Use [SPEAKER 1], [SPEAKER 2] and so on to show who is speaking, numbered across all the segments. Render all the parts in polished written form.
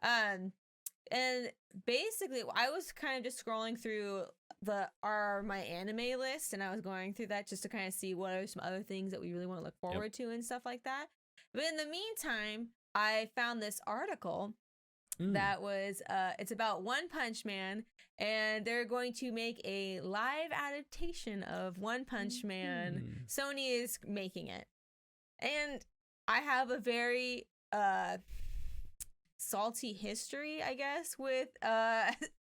[SPEAKER 1] Um, and basically, I was kind of just scrolling through my anime list, and I was going through that just to kind of see what are some other things that we really want to look forward to and stuff like that. But in the meantime, I found this article that was it's about One Punch Man, and they're going to make a live adaptation of One Punch Man. Sony is making it, and I have a very salty history, I guess, with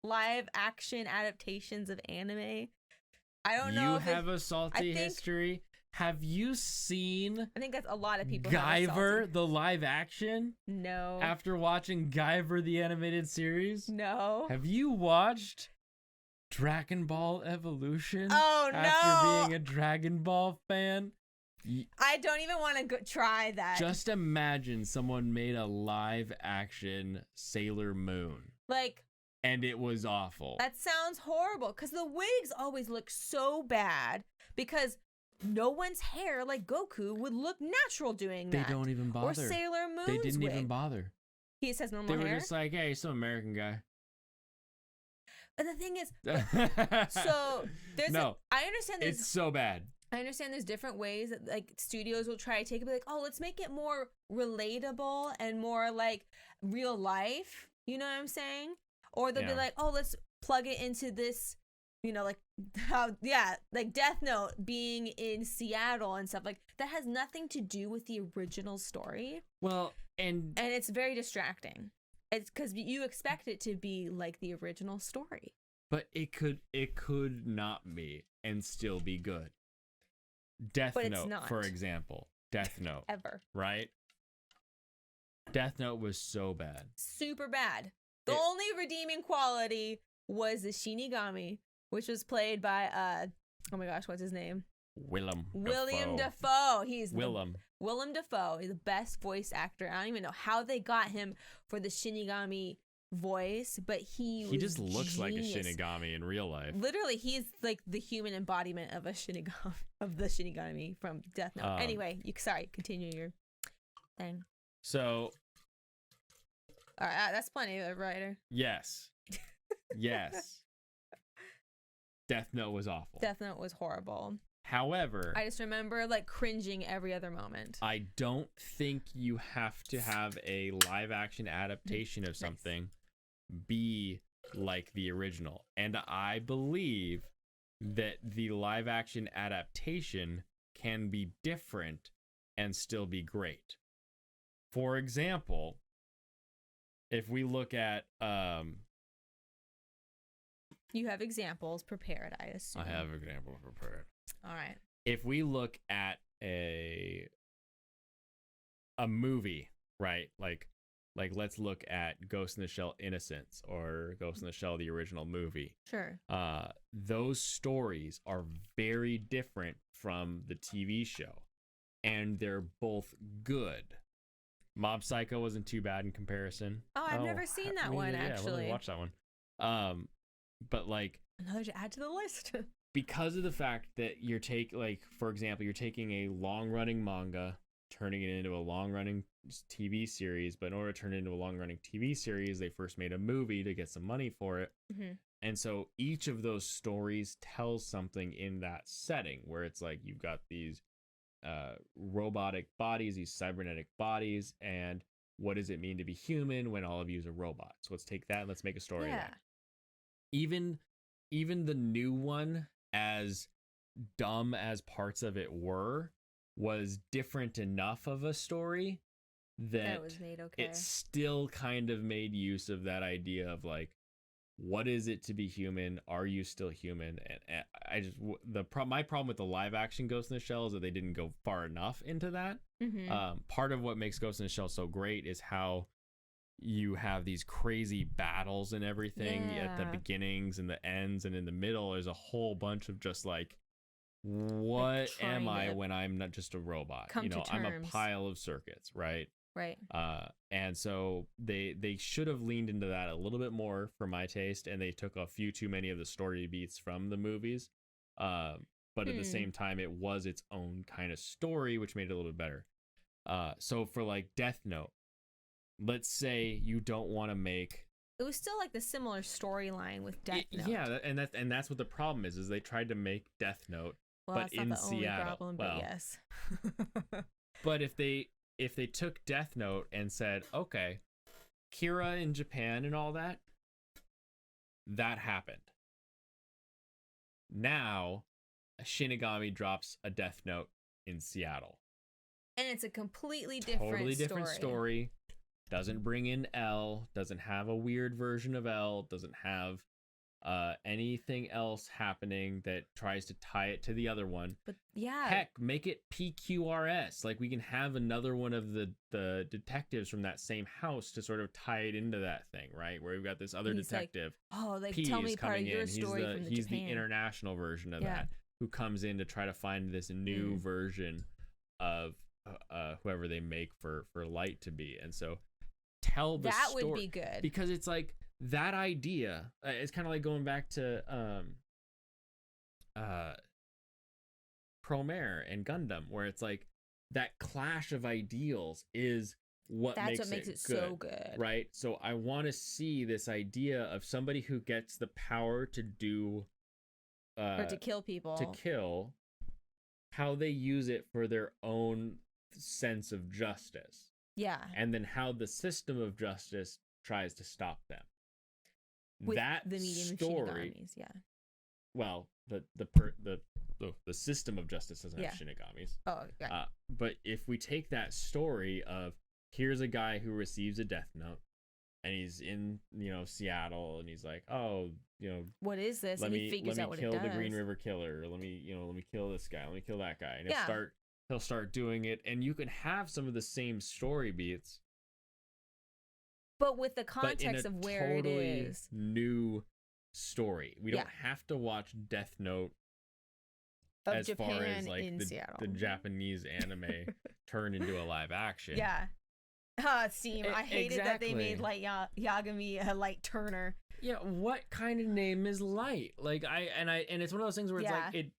[SPEAKER 1] live action adaptations of anime. I don't know.
[SPEAKER 2] You have a salty history. Have you seen?
[SPEAKER 1] I think that's a lot of people.
[SPEAKER 2] Guyver, the live action?
[SPEAKER 1] No.
[SPEAKER 2] After watching Guyver, the animated series?
[SPEAKER 1] No.
[SPEAKER 2] Have you watched Dragon Ball Evolution?
[SPEAKER 1] Oh, no.
[SPEAKER 2] After being a Dragon Ball fan?
[SPEAKER 1] I don't even want to try that.
[SPEAKER 2] Just imagine someone made a live action Sailor Moon. And it was awful.
[SPEAKER 1] That sounds horrible, because the wigs always look so bad, because no one's hair, like Goku, would look natural doing that.
[SPEAKER 2] They don't even bother.
[SPEAKER 1] Or Sailor Moon's
[SPEAKER 2] They didn't even bother.
[SPEAKER 1] He says normal hair?
[SPEAKER 2] They were just like, hey, some American guy.
[SPEAKER 1] And the thing is, so there's I understand this.
[SPEAKER 2] It's so bad.
[SPEAKER 1] I understand there's different ways that like studios will try to take it, like, oh, let's make it more relatable and more like real life. You know what I'm saying? Or they'll be like, oh, let's plug it into this, like how, like Death Note being in Seattle and stuff like that has nothing to do with the original story.
[SPEAKER 2] Well, and
[SPEAKER 1] it's very distracting. It's because you expect it to be like the original story.
[SPEAKER 2] But it could not be and still be good. Death Note, for example. Death Note.
[SPEAKER 1] Ever.
[SPEAKER 2] Right? Death Note was so bad.
[SPEAKER 1] Super bad. The only redeeming quality was the Shinigami, which was played by, oh my gosh, what's his name?
[SPEAKER 2] William
[SPEAKER 1] Dafoe.
[SPEAKER 2] Willem
[SPEAKER 1] Dafoe. He's the best voice actor. I don't even know how they got him for the Shinigami voice, but he
[SPEAKER 2] just looks like a Shinigami in real life.
[SPEAKER 1] Literally, he's like the human embodiment of a Shinigami, of the Shinigami from Death Note. Anyway, continue your thing.
[SPEAKER 2] So,
[SPEAKER 1] all right, that's plenty of writer.
[SPEAKER 2] Yes. Death Note was awful.
[SPEAKER 1] Death Note was horrible.
[SPEAKER 2] However,
[SPEAKER 1] I just remember like cringing every other moment.
[SPEAKER 2] I don't think you have to have a live action adaptation of something be like the original. And I believe that the live action adaptation can be different and still be great. For example, if we look at
[SPEAKER 1] you have examples prepared, I assume.
[SPEAKER 2] I have examples prepared.
[SPEAKER 1] All right.
[SPEAKER 2] If we look at a movie, right? Like let's look at Ghost in the Shell Innocence or Ghost in the Shell the original movie.
[SPEAKER 1] Sure.
[SPEAKER 2] Those stories are very different from the TV show, and they're both good. Mob Psycho wasn't too bad in comparison.
[SPEAKER 1] Oh, I've never seen that one, actually.
[SPEAKER 2] Yeah, watch that one. But like
[SPEAKER 1] another to add to the list.
[SPEAKER 2] Because of the fact that for example, you're taking a long-running manga, turning it into a long-running TV series, but in order to turn it into a long-running TV series, they first made a movie to get some money for it.
[SPEAKER 1] Mm-hmm.
[SPEAKER 2] And so each of those stories tells something in that setting where it's like you've got these robotic bodies, these cybernetic bodies, and what does it mean to be human when all of you are robots? So let's take that and let's make a story of that. Even the new one, as dumb as parts of it was different enough of a story that
[SPEAKER 1] was made okay.
[SPEAKER 2] It still kind of made use of that idea of like, what is it to be human? Are you still human? And I just my problem with the live action Ghost in the Shell is that they didn't go far enough into that.
[SPEAKER 1] Mm-hmm.
[SPEAKER 2] Part of what makes Ghost in the Shell so great is how you have these crazy battles and everything at the beginnings and the ends, and in the middle there's a whole bunch of just like, what am I when I'm not just a robot? I'm a pile of circuits, right?
[SPEAKER 1] Right.
[SPEAKER 2] And so they should have leaned into that a little bit more for my taste, and they took a few too many of the story beats from the movies. But at the same time, it was its own kind of story, which made it a little bit better. So for like Death Note, let's say you don't want to make.
[SPEAKER 1] It was still like the similar storyline with Death Note.
[SPEAKER 2] Yeah, and that's what the problem is they tried to make Death Note,
[SPEAKER 1] well,
[SPEAKER 2] but
[SPEAKER 1] that's not
[SPEAKER 2] in
[SPEAKER 1] the
[SPEAKER 2] Seattle.
[SPEAKER 1] Only problem,
[SPEAKER 2] well,
[SPEAKER 1] but yes.
[SPEAKER 2] but if they took Death Note and said, okay, Kira in Japan and all that happened. Now, a Shinigami drops a Death Note in Seattle.
[SPEAKER 1] And it's a completely different
[SPEAKER 2] story. Doesn't bring in L, doesn't have a weird version of L, doesn't have anything else happening that tries to tie it to the other one.
[SPEAKER 1] But yeah.
[SPEAKER 2] Heck, make it PQRS. Like, we can have another one of the detectives from that same house to sort of tie it into that thing, right? Where we've got this other detective.
[SPEAKER 1] Like tell me part of your story from
[SPEAKER 2] He's
[SPEAKER 1] Japan.
[SPEAKER 2] the international version of that, who comes in to try to find this new version of whoever they make for Light to be. And so tell the story.
[SPEAKER 1] That would be good.
[SPEAKER 2] Because it's like that idea, it's kind of like going back to Promare and Gundam, where it's like that clash of ideals is what makes it good,
[SPEAKER 1] so good,
[SPEAKER 2] right? So I want to see this idea of somebody who gets the power to do
[SPEAKER 1] or to kill people,
[SPEAKER 2] how they use it for their own sense of justice.
[SPEAKER 1] Yeah.
[SPEAKER 2] And then how the system of justice tries to stop them.
[SPEAKER 1] With
[SPEAKER 2] that
[SPEAKER 1] the medium
[SPEAKER 2] story,
[SPEAKER 1] of Shinigamis, yeah.
[SPEAKER 2] Well, the system of justice doesn't have Shinigamis.
[SPEAKER 1] Oh, yeah.
[SPEAKER 2] But if we take that story of here's a guy who receives a Death Note, and he's in Seattle, and he's like, oh,
[SPEAKER 1] what is this?
[SPEAKER 2] Let
[SPEAKER 1] and
[SPEAKER 2] me
[SPEAKER 1] he figures out what
[SPEAKER 2] kill
[SPEAKER 1] it does.
[SPEAKER 2] the Green River Killer. Or let me kill this guy. Let me kill that guy. And
[SPEAKER 1] yeah.
[SPEAKER 2] he'll start doing it, and you can have some of the same story beats,
[SPEAKER 1] but with the context of where it is.
[SPEAKER 2] New story. We don't have to watch Death Note
[SPEAKER 1] of
[SPEAKER 2] as
[SPEAKER 1] Japan
[SPEAKER 2] far as like the Japanese anime turn into a live action.
[SPEAKER 1] Yeah. Steam. I hated that they made Light Yagami a Light Turner.
[SPEAKER 2] Yeah, what kind of name is Light? Like and it's one of those things where it's like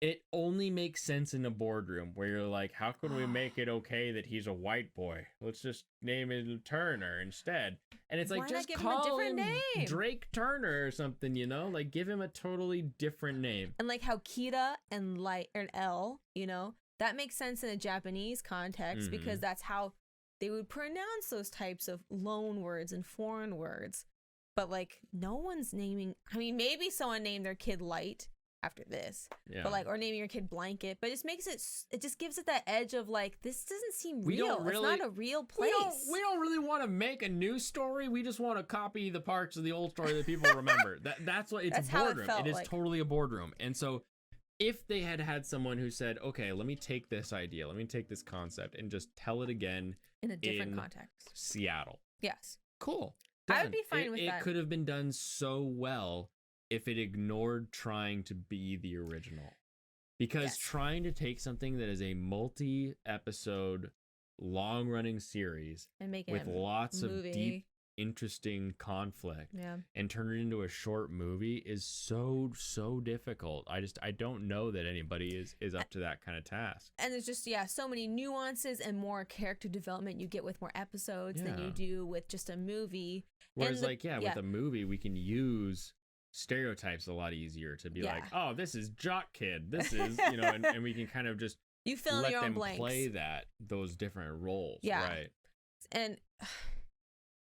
[SPEAKER 2] it only makes sense in a boardroom where you're like, how can we make it okay that he's a white boy? Let's just name him Turner instead. And it's like, just call him Drake Turner or something, like give him a totally different name.
[SPEAKER 1] And like how Kira and Light and L, that makes sense in a Japanese context because that's how they would pronounce those types of loan words and foreign words. But like no one's naming, maybe someone named their kid Light after this, but like, or naming your kid Blanket, but it just makes it just gives it that edge of like, this doesn't seem real. It's not a real place.
[SPEAKER 2] We don't really want to make a new story. We just want to copy the parts of the old story that people remember. That's what it's. That's a boardroom. It is totally a boardroom. And so if they had someone who said, okay, let me take this idea, let me take this concept and just tell it again
[SPEAKER 1] in a different context.
[SPEAKER 2] Seattle.
[SPEAKER 1] Yes.
[SPEAKER 2] Cool.
[SPEAKER 1] I would be fine with that.
[SPEAKER 2] It could have been done so well if it ignored trying to be the original. Because trying to take something that is a multi-episode, long-running series
[SPEAKER 1] and make it
[SPEAKER 2] with lots
[SPEAKER 1] of
[SPEAKER 2] deep, interesting conflict and turn it into a short movie is so difficult. I don't know that anybody is up to that kind of task.
[SPEAKER 1] And there's just so many nuances and more character development you get with more episodes than you do with just a movie.
[SPEAKER 2] Whereas with a movie we can use stereotypes a lot easier to be like, oh, this is Jock Kid, this is and we can kind of just
[SPEAKER 1] you fill
[SPEAKER 2] let
[SPEAKER 1] your
[SPEAKER 2] them
[SPEAKER 1] own blanks.
[SPEAKER 2] Play those different roles, right?
[SPEAKER 1] And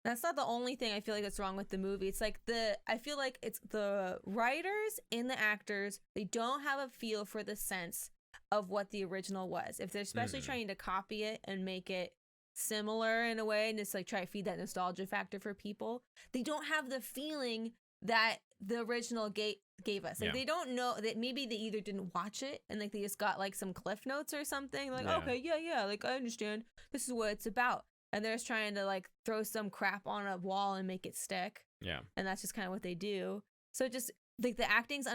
[SPEAKER 1] that's not the only thing I feel like that's wrong with the movie. It's like I feel like it's the writers and the actors, they don't have a feel for the sense of what the original was. If they're especially trying to copy it and make it similar in a way and just like try to feed that nostalgia factor for people, they don't have the feeling that the original gave us. Like they don't know that maybe they either didn't watch it and like they just got like some cliff notes or something. Like, okay, like I understand. This is what it's about. And they're just trying to like throw some crap on a wall and make it stick. Yeah. And that's just kind of what they do. So just like the acting's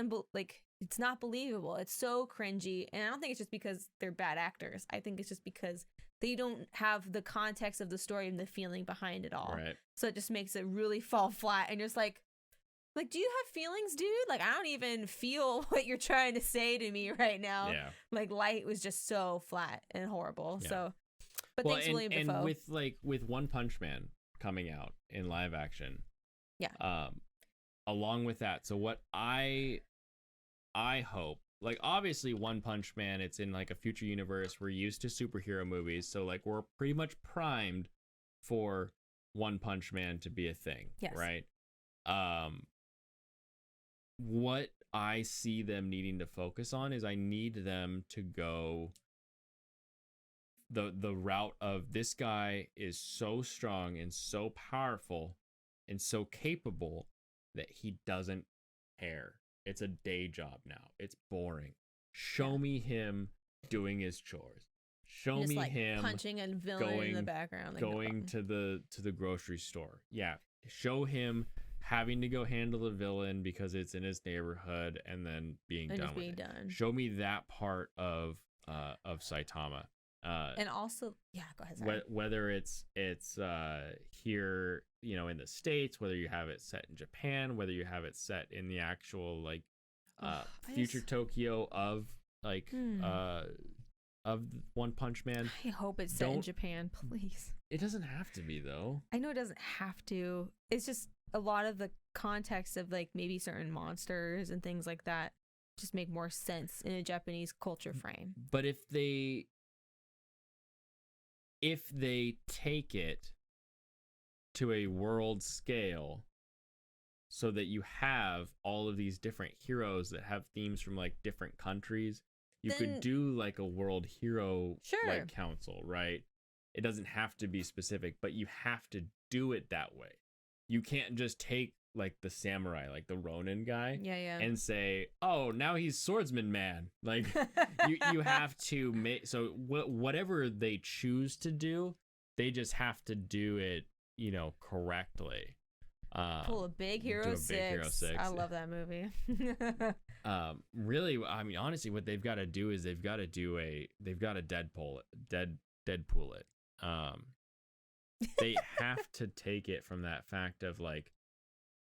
[SPEAKER 1] it's not believable. It's so cringy. And I don't think it's just because they're bad actors. I think it's just because they don't have the context of the story and the feeling behind it all. Right. So it just makes it really fall flat. And just like, do you have feelings, dude? Like, I don't even feel what you're trying to say to me right now. Yeah. Like, Light was just so flat and horrible. Yeah. So But
[SPEAKER 2] Well,
[SPEAKER 1] thanks, William Dafoe.
[SPEAKER 2] and with One Punch Man coming out in live action,
[SPEAKER 1] Yeah.
[SPEAKER 2] along with that, so what I hope, like, obviously One Punch Man, it's in like a future universe. We're used to superhero movies, so like we're pretty much primed for One Punch Man to be a thing,
[SPEAKER 1] Yes.
[SPEAKER 2] right? What I see them needing to focus on is I need them to go the route of, this guy is so strong and so powerful and so capable that he doesn't care. It's a day job now. It's boring. Show me him doing his chores. Show
[SPEAKER 1] Just
[SPEAKER 2] me
[SPEAKER 1] like
[SPEAKER 2] him
[SPEAKER 1] punching a villain in the background, like,
[SPEAKER 2] going to the grocery store. Yeah, show him having to go handle a villain because it's in his neighborhood and then being done with it. Show me that part of Saitama.
[SPEAKER 1] And also, yeah, go ahead. Sorry.
[SPEAKER 2] Whether it's here, you know, in the States, whether you have it set in Japan, whether you have it set in the actual like future Tokyo of like of One Punch Man.
[SPEAKER 1] I hope it's set in Japan, please.
[SPEAKER 2] It doesn't have to be, though.
[SPEAKER 1] I know it doesn't have to. It's just a lot of the context of like maybe certain monsters and things like that just make more sense in a Japanese culture frame.
[SPEAKER 2] But if they take it to a world scale so that you have all of these different heroes that have themes from like different countries, you could do like a world hero like council, right? It doesn't have to be specific, but you have to do it that way. You can't just take like the samurai, like the Ronin guy, and say, "Oh, now he's swordsman man." Like you have to make, so whatever they choose to do, they just have to do it, you know, correctly.
[SPEAKER 1] Pull a big Hero 6. I love that movie.
[SPEAKER 2] Really, I mean, honestly, what they've got to do is they've got to Deadpool it. They have to take it from that fact of like,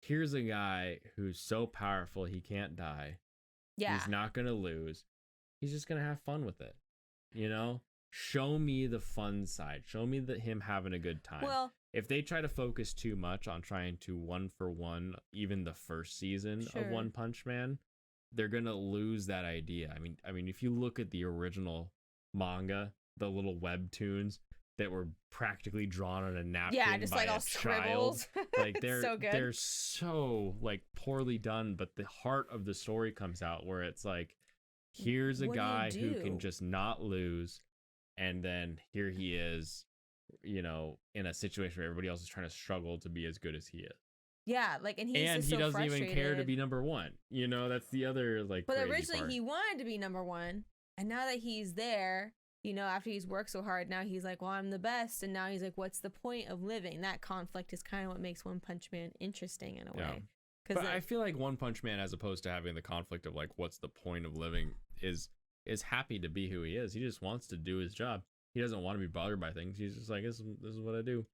[SPEAKER 2] here's a guy who's so powerful he can't die. Yeah. He's not gonna lose. He's just gonna have fun with it. You know? Show me the fun side. Show me him having a good time. Well, if they try to focus too much on trying to one for one even the first season of One Punch Man, they're gonna lose that idea. I mean, if you look at the original manga, the little webtoons that were practically drawn on a napkin
[SPEAKER 1] just
[SPEAKER 2] by
[SPEAKER 1] like all
[SPEAKER 2] a child,
[SPEAKER 1] scribbles.
[SPEAKER 2] like they're
[SPEAKER 1] so good.
[SPEAKER 2] They're so like poorly done, but the heart of the story comes out where it's like, here's a guy who can just not lose, and then here he is, you know, in a situation where everybody else is trying to struggle to be as good as he is.
[SPEAKER 1] Yeah, like, and he
[SPEAKER 2] doesn't even care to be number one. You know, that's the other like.
[SPEAKER 1] But originally he wanted to be number one, and now that he's there, you know, after he's worked so hard, now he's like, well, I'm the best. And now he's like, what's the point of living? That conflict is kind of what makes One Punch Man interesting in a way.
[SPEAKER 2] But I feel like One Punch Man, as opposed to having the conflict of like, what's the point of living, is happy to be who he is. He just wants to do his job. He doesn't want to be bothered by things. He's just like, this is what I do.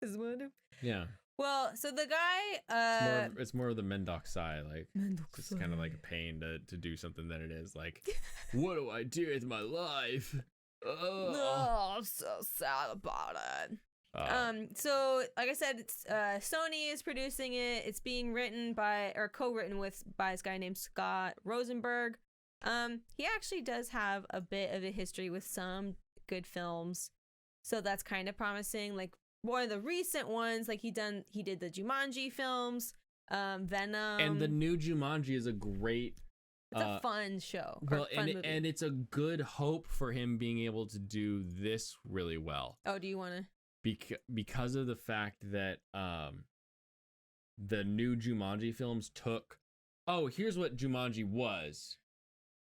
[SPEAKER 1] This is what I do.
[SPEAKER 2] Yeah.
[SPEAKER 1] Well, so the guy,
[SPEAKER 2] it's more of the Mendokusai, like it's kind of like a pain to do something that it is like, what do I do with my life?
[SPEAKER 1] Oh, I'm so sad about it. So like I said, it's Sony is producing it. It's being written by, or co-written with, by this guy named Scott Rosenberg. He actually does have a bit of a history with some good films, so that's kind of promising. Like, one of the recent ones, like he did the Jumanji films, Venom,
[SPEAKER 2] and the new Jumanji is a great.
[SPEAKER 1] It's a fun show.
[SPEAKER 2] Well, and it's a good hope for him being able to do this really well.
[SPEAKER 1] Oh, do you want to?
[SPEAKER 2] Because of the fact that the new Jumanji films took, oh, here's what Jumanji was,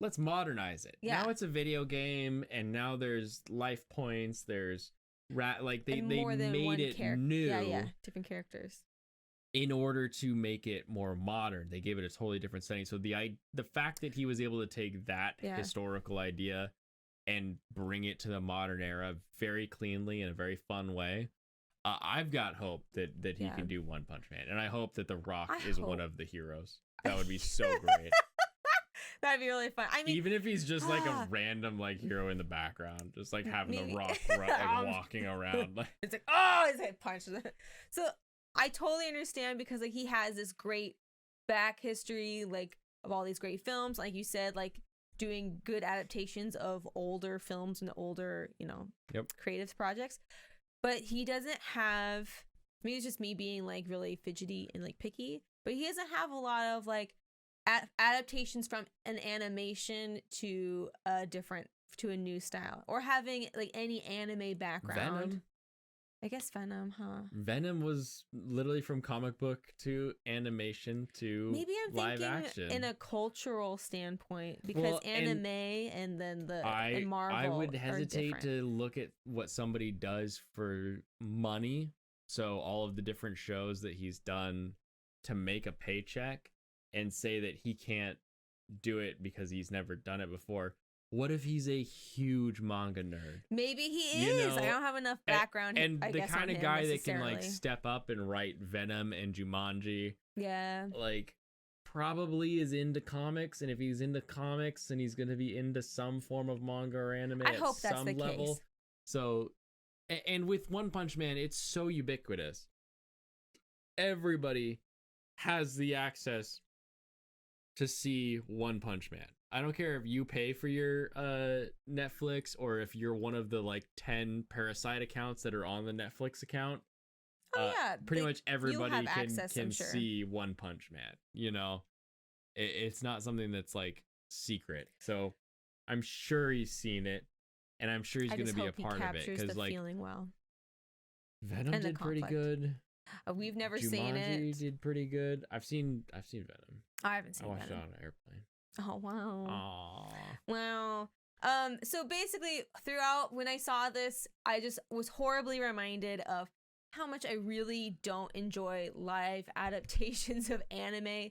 [SPEAKER 2] let's modernize it. Yeah. Now it's a video game, and now there's life points. There's like they made it new.
[SPEAKER 1] Yeah, different characters.
[SPEAKER 2] In order to make it more modern, they gave it a totally different setting. So the fact that he was able to take that historical idea and bring it to the modern era very cleanly in a very fun way, I've got hope that he can do One Punch Man, and I hope that The Rock is one of the heroes. That would be so great.
[SPEAKER 1] That'd be really fun. I mean,
[SPEAKER 2] even if he's just like a random like hero in the background, just like having
[SPEAKER 1] maybe.
[SPEAKER 2] the rock like walking around. Like,
[SPEAKER 1] it's like, oh, his head punched. So I totally understand because like he has this great back history, like of all these great films, like you said, like doing good adaptations of older films and older, creative projects. But he doesn't have, maybe it's just me being like really fidgety and like picky, but he doesn't have a lot of like adaptations from an animation to a new style, or having like any anime background.
[SPEAKER 2] Venom.
[SPEAKER 1] I guess Venom, huh?
[SPEAKER 2] Venom was literally from comic book to animation to
[SPEAKER 1] maybe I'm
[SPEAKER 2] live
[SPEAKER 1] thinking
[SPEAKER 2] action.
[SPEAKER 1] In a cultural standpoint, because anime and then and Marvel.
[SPEAKER 2] I would hesitate to look at what somebody does for money. So all of the different shows that he's done to make a paycheck, and say that he can't do it because he's never done it before. What if he's a huge manga nerd?
[SPEAKER 1] Maybe he is. I don't have enough background.
[SPEAKER 2] And
[SPEAKER 1] I
[SPEAKER 2] the
[SPEAKER 1] guess,
[SPEAKER 2] kind
[SPEAKER 1] on
[SPEAKER 2] of guy
[SPEAKER 1] him
[SPEAKER 2] that can like
[SPEAKER 1] necessarily.
[SPEAKER 2] step up and write Venom and Jumanji.
[SPEAKER 1] Yeah.
[SPEAKER 2] Like probably is into comics, and if he's into comics, then he's going to be into some form of manga or anime
[SPEAKER 1] I
[SPEAKER 2] at
[SPEAKER 1] hope that's
[SPEAKER 2] some
[SPEAKER 1] the
[SPEAKER 2] level.
[SPEAKER 1] case.
[SPEAKER 2] So, and with One Punch Man, it's so ubiquitous. Everybody has the access to see One Punch Man. I don't care if you pay for your Netflix, or if you're one of the like 10 Parasite accounts that are on the Netflix account. Pretty much everybody can see One Punch Man. It's not something that's like secret. So I'm sure he's seen it, and I'm sure he's going to be a part of it, because like
[SPEAKER 1] feeling well.
[SPEAKER 2] Venom did pretty good.
[SPEAKER 1] We've never
[SPEAKER 2] Jumanji
[SPEAKER 1] seen it.
[SPEAKER 2] Did pretty good. I've seen Venom.
[SPEAKER 1] I haven't seen
[SPEAKER 2] I watched
[SPEAKER 1] Venom.
[SPEAKER 2] it on an airplane.
[SPEAKER 1] Oh wow.
[SPEAKER 2] Aww.
[SPEAKER 1] Wow. So basically throughout when I saw this, I just was horribly reminded of how much I really don't enjoy live adaptations of anime.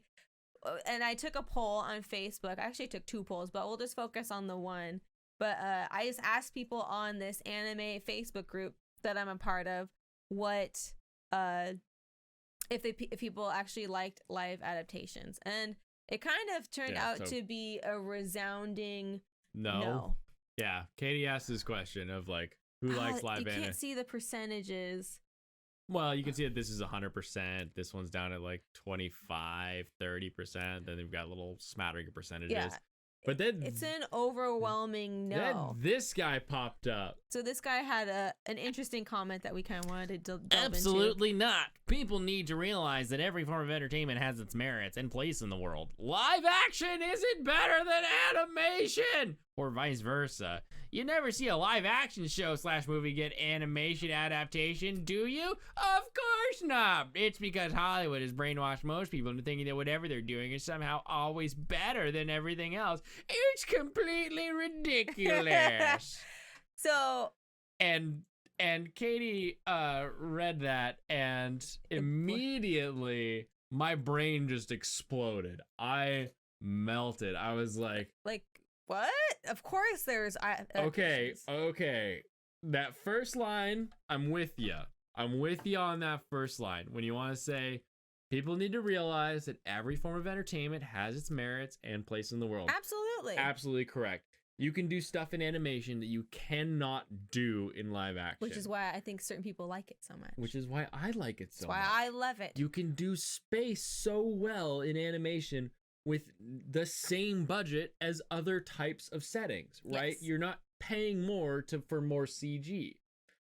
[SPEAKER 1] And I took a poll on Facebook. I actually took 2 polls, but we'll just focus on the one. But I just asked people on this anime Facebook group that I'm a part of what if people actually liked live adaptations, and it kind of turned out to be a resounding no.
[SPEAKER 2] Yeah, Katey asked this question of like, who likes live anime?
[SPEAKER 1] You can't see the percentages.
[SPEAKER 2] Well, you can see that this is 100%. This one's down at like 25, 30%. Then they've got a little smattering of percentages.
[SPEAKER 1] Yeah.
[SPEAKER 2] But then
[SPEAKER 1] it's an overwhelming no.
[SPEAKER 2] Then this guy popped up.
[SPEAKER 1] So this guy had an interesting comment that we kind of wanted to delve
[SPEAKER 2] Absolutely not. People need to realize that every form of entertainment has its merits and place in the world. Live action isn't better than animation, or vice versa. You never see a live action show / movie get animation adaptation, do you? Of course not. It's because Hollywood has brainwashed most people into thinking that whatever they're doing is somehow always better than everything else. It's completely ridiculous.
[SPEAKER 1] So
[SPEAKER 2] and Katey read that, and immediately my brain just exploded. I melted. I was like
[SPEAKER 1] what? Of course there's
[SPEAKER 2] okay. That first line, I'm with you. I'm with you on that first line. When you want to say people need to realize that every form of entertainment has its merits and place in the world.
[SPEAKER 1] Absolutely.
[SPEAKER 2] Absolutely correct. You can do stuff in animation that you cannot do in live action.
[SPEAKER 1] Which is why I think certain people like it so much.
[SPEAKER 2] Which is why I like it so much.
[SPEAKER 1] That's why I love it.
[SPEAKER 2] You can do space so well in animation with the same budget as other types of settings, right?
[SPEAKER 1] Yes.
[SPEAKER 2] You're not paying more for more CG.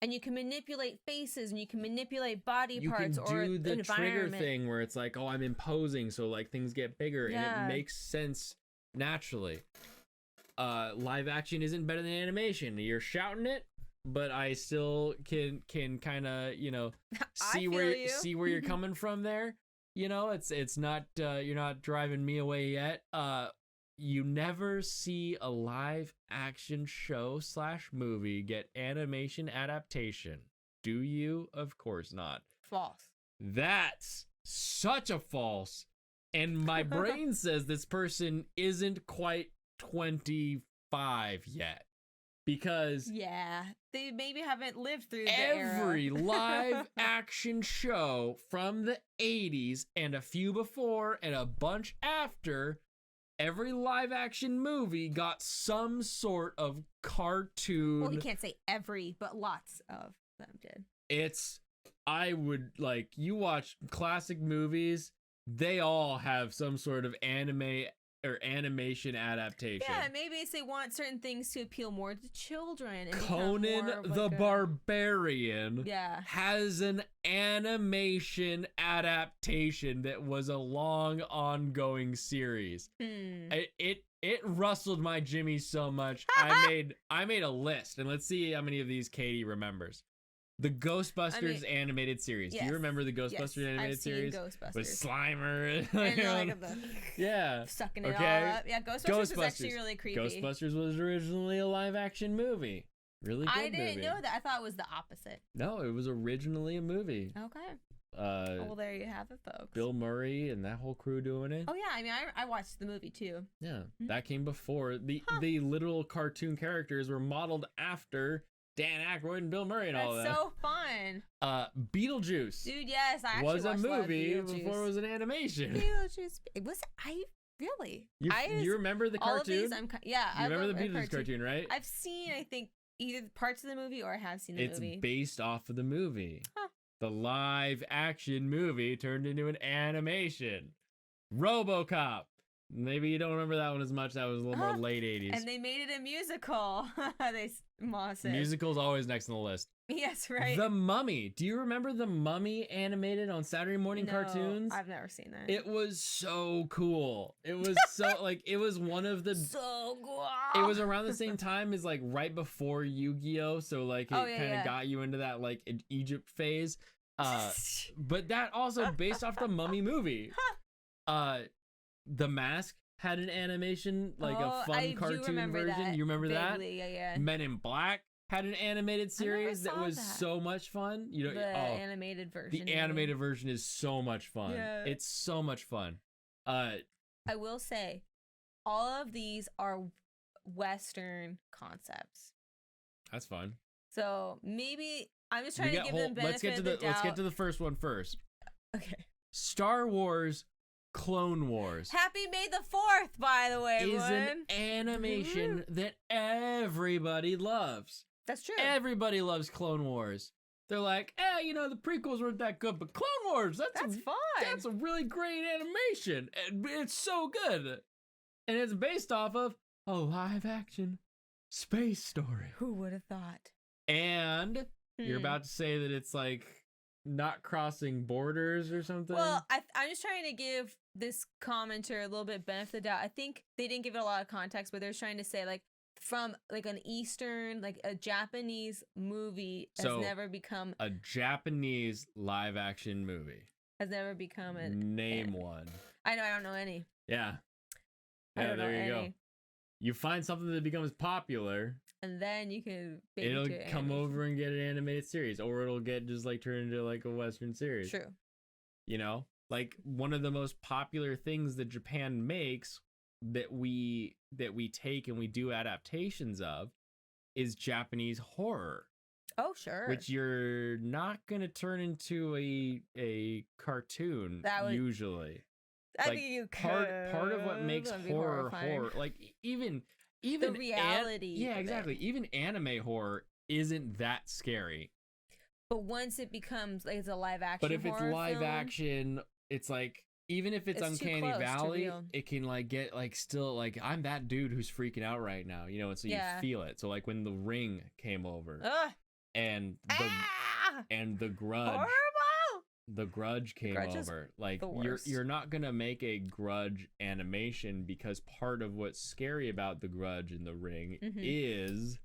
[SPEAKER 1] And you can manipulate faces, and you can manipulate body parts, or
[SPEAKER 2] you can do the trigger
[SPEAKER 1] environment.
[SPEAKER 2] thing where it's like, oh, I'm imposing, so like things get bigger, and it makes sense naturally. Live action isn't better than animation. You're shouting it, but I still can kind of see where you're coming from there. It's not you're not driving me away yet. You never see a live action show / movie get animation adaptation, do you? Of course not.
[SPEAKER 1] False.
[SPEAKER 2] That's such a false. And my brain says this person isn't quite 25 yet, because
[SPEAKER 1] they maybe haven't lived through
[SPEAKER 2] every
[SPEAKER 1] era.
[SPEAKER 2] live action show from the 80s and a few before and a bunch after every live action movie got some sort of cartoon.
[SPEAKER 1] Well, you can't say every, but lots of them did.
[SPEAKER 2] I would like, you watch classic movies, they all have some sort of anime or animation adaptation.
[SPEAKER 1] Yeah, maybe it's they want certain things to appeal more to children. And
[SPEAKER 2] Conan
[SPEAKER 1] more of
[SPEAKER 2] the Barbarian has an animation adaptation that was a long ongoing series. It rustled my Jimmy so much. I made a list, and let's see how many of these Katey remembers. The Ghostbusters animated series.
[SPEAKER 1] Yes.
[SPEAKER 2] Do you remember the Ghostbusters animated series?
[SPEAKER 1] Ghostbusters.
[SPEAKER 2] With Slimer.
[SPEAKER 1] Yeah. Sucking it all up. Yeah, Ghostbusters was actually really creepy.
[SPEAKER 2] Ghostbusters was originally a live action movie. Really good movie.
[SPEAKER 1] I didn't know that. I thought it was the opposite.
[SPEAKER 2] No, it was originally a movie.
[SPEAKER 1] Okay. Well, there you have it, folks.
[SPEAKER 2] Bill Murray and that whole crew doing it.
[SPEAKER 1] Oh, yeah. I mean, I watched the movie, too.
[SPEAKER 2] Yeah. That came before. The literal cartoon characters were modeled after Dan Aykroyd and Bill Murray and all that.
[SPEAKER 1] That's so fun.
[SPEAKER 2] Beetlejuice.
[SPEAKER 1] Dude, yes, I actually
[SPEAKER 2] was a movie before it was an animation.
[SPEAKER 1] Beetlejuice. It was really.
[SPEAKER 2] You remember the cartoon?
[SPEAKER 1] All of these, I
[SPEAKER 2] remember the Beetlejuice cartoon, right?
[SPEAKER 1] I've seen, I think, either parts of the movie or I have seen the movie.
[SPEAKER 2] It's based off of the movie. The live action movie turned into an animation. RoboCop. Maybe you don't remember that one as much. That was a little more late 80s.
[SPEAKER 1] And they made it a musical.
[SPEAKER 2] Musical's always next on the list.
[SPEAKER 1] Yes, right.
[SPEAKER 2] The Mummy. Do you remember The Mummy animated on Saturday morning cartoons?
[SPEAKER 1] I've never seen that.
[SPEAKER 2] It was so cool. It was so it was one of the
[SPEAKER 1] so cool.
[SPEAKER 2] It was around the same time as like right before Yu-Gi-Oh, so like it kind of got you into that like Egypt phase. But that also based off the Mummy movie. The Mask had an animation, like a fun cartoon version.
[SPEAKER 1] That.
[SPEAKER 2] You remember
[SPEAKER 1] Vaguely,
[SPEAKER 2] that?
[SPEAKER 1] Yeah.
[SPEAKER 2] Men in Black had an animated series that was so much fun. You know,
[SPEAKER 1] the animated version.
[SPEAKER 2] The animated version is so much fun.
[SPEAKER 1] Yeah.
[SPEAKER 2] It's so much fun.
[SPEAKER 1] I will say, all of these are Western concepts.
[SPEAKER 2] That's fun.
[SPEAKER 1] So maybe I'm just trying to give them benefit of the doubt.
[SPEAKER 2] Let's get to the first one first.
[SPEAKER 1] Okay.
[SPEAKER 2] Star Wars Clone Wars.
[SPEAKER 1] Happy May the 4th, by the way,
[SPEAKER 2] is an animation that everybody loves.
[SPEAKER 1] That's true.
[SPEAKER 2] Everybody loves Clone Wars. They're like, you know, the prequels weren't that good, but Clone Wars, that's
[SPEAKER 1] fun.
[SPEAKER 2] That's a really great animation. It's so good. And it's based off of a live action space story.
[SPEAKER 1] Who would have thought?
[SPEAKER 2] And you're about to say that it's like not crossing borders or something?
[SPEAKER 1] Well, I'm just trying to give this commenter a little bit benefit of the doubt. I think they didn't give it a lot of context, but they're trying to say like from like an Eastern, like a Japanese movie has never become
[SPEAKER 2] a Japanese live action movie.
[SPEAKER 1] Has never become a
[SPEAKER 2] name one.
[SPEAKER 1] I know, I don't know any.
[SPEAKER 2] Yeah. Yeah, there you go. You find something that becomes popular,
[SPEAKER 1] and then you can
[SPEAKER 2] it'll come over and get an animated series, or it'll get just like turned into like a Western series.
[SPEAKER 1] True.
[SPEAKER 2] You know, like one of the most popular things that Japan makes that we take and we do adaptations of is Japanese horror.
[SPEAKER 1] Oh, sure.
[SPEAKER 2] Which you're not gonna turn into a cartoon usually.
[SPEAKER 1] I think you could.
[SPEAKER 2] Part of what makes horror, like even
[SPEAKER 1] the reality.
[SPEAKER 2] Yeah, exactly. Even anime horror isn't that scary.
[SPEAKER 1] But once it becomes like it's a live action,
[SPEAKER 2] but if it's live action, it's like even if it's Uncanny Valley, it can like get like still like I'm that dude who's freaking out right now, you know, and so you feel it. So like when The Ring came over, and the Grudge.
[SPEAKER 1] Horrible.
[SPEAKER 2] The Grudge came over. Like you're not gonna make a Grudge animation because part of what's scary about the Grudge and The Ring is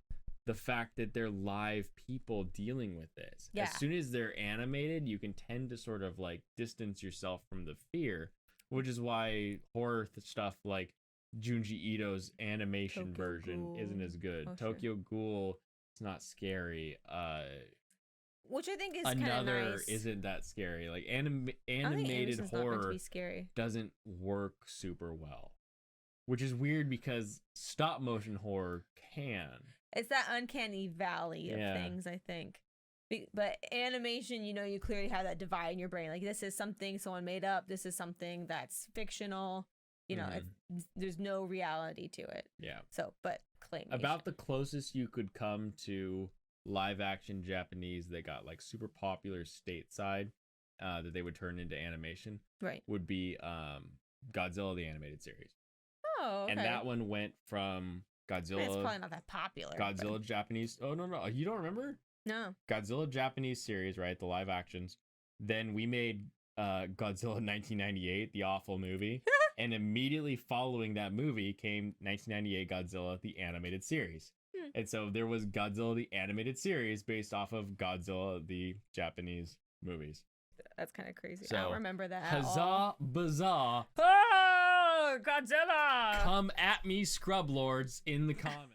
[SPEAKER 2] the fact that they're live people dealing with this.
[SPEAKER 1] Yeah.
[SPEAKER 2] As soon as they're animated, you can tend to sort of like distance yourself from the fear, which is why horror stuff like Junji Ito's animation version isn't as good. Tokyo Ghoul, it's not scary.
[SPEAKER 1] Which I think is kind of nice.
[SPEAKER 2] Isn't that scary. Like animated horror
[SPEAKER 1] scary.
[SPEAKER 2] Doesn't work super well, which is weird because stop motion horror can. It's
[SPEAKER 1] that uncanny valley of things, I think. But animation, you know, you clearly have that divide in your brain. Like this is something someone made up. This is something that's fictional. You know, there's no reality to it.
[SPEAKER 2] Yeah.
[SPEAKER 1] So, but claymation.
[SPEAKER 2] About the closest you could come to live action Japanese that got like super popular stateside that they would turn into animation would be Godzilla the animated series.
[SPEAKER 1] Oh, okay.
[SPEAKER 2] And that one went from Godzilla.
[SPEAKER 1] It's probably not that popular.
[SPEAKER 2] Godzilla Japanese. Oh no, you don't remember?
[SPEAKER 1] No.
[SPEAKER 2] Godzilla Japanese series, right? The live actions. Then we made Godzilla 1998, the awful movie. And immediately following that movie came 1998 Godzilla the animated series. And so there was Godzilla the animated series based off of Godzilla the Japanese movies.
[SPEAKER 1] That's kind of crazy.
[SPEAKER 2] So,
[SPEAKER 1] I don't remember that.
[SPEAKER 2] Huzzah, bazaar.
[SPEAKER 1] Oh, Godzilla!
[SPEAKER 2] Come at me, scrub lords, in the comments.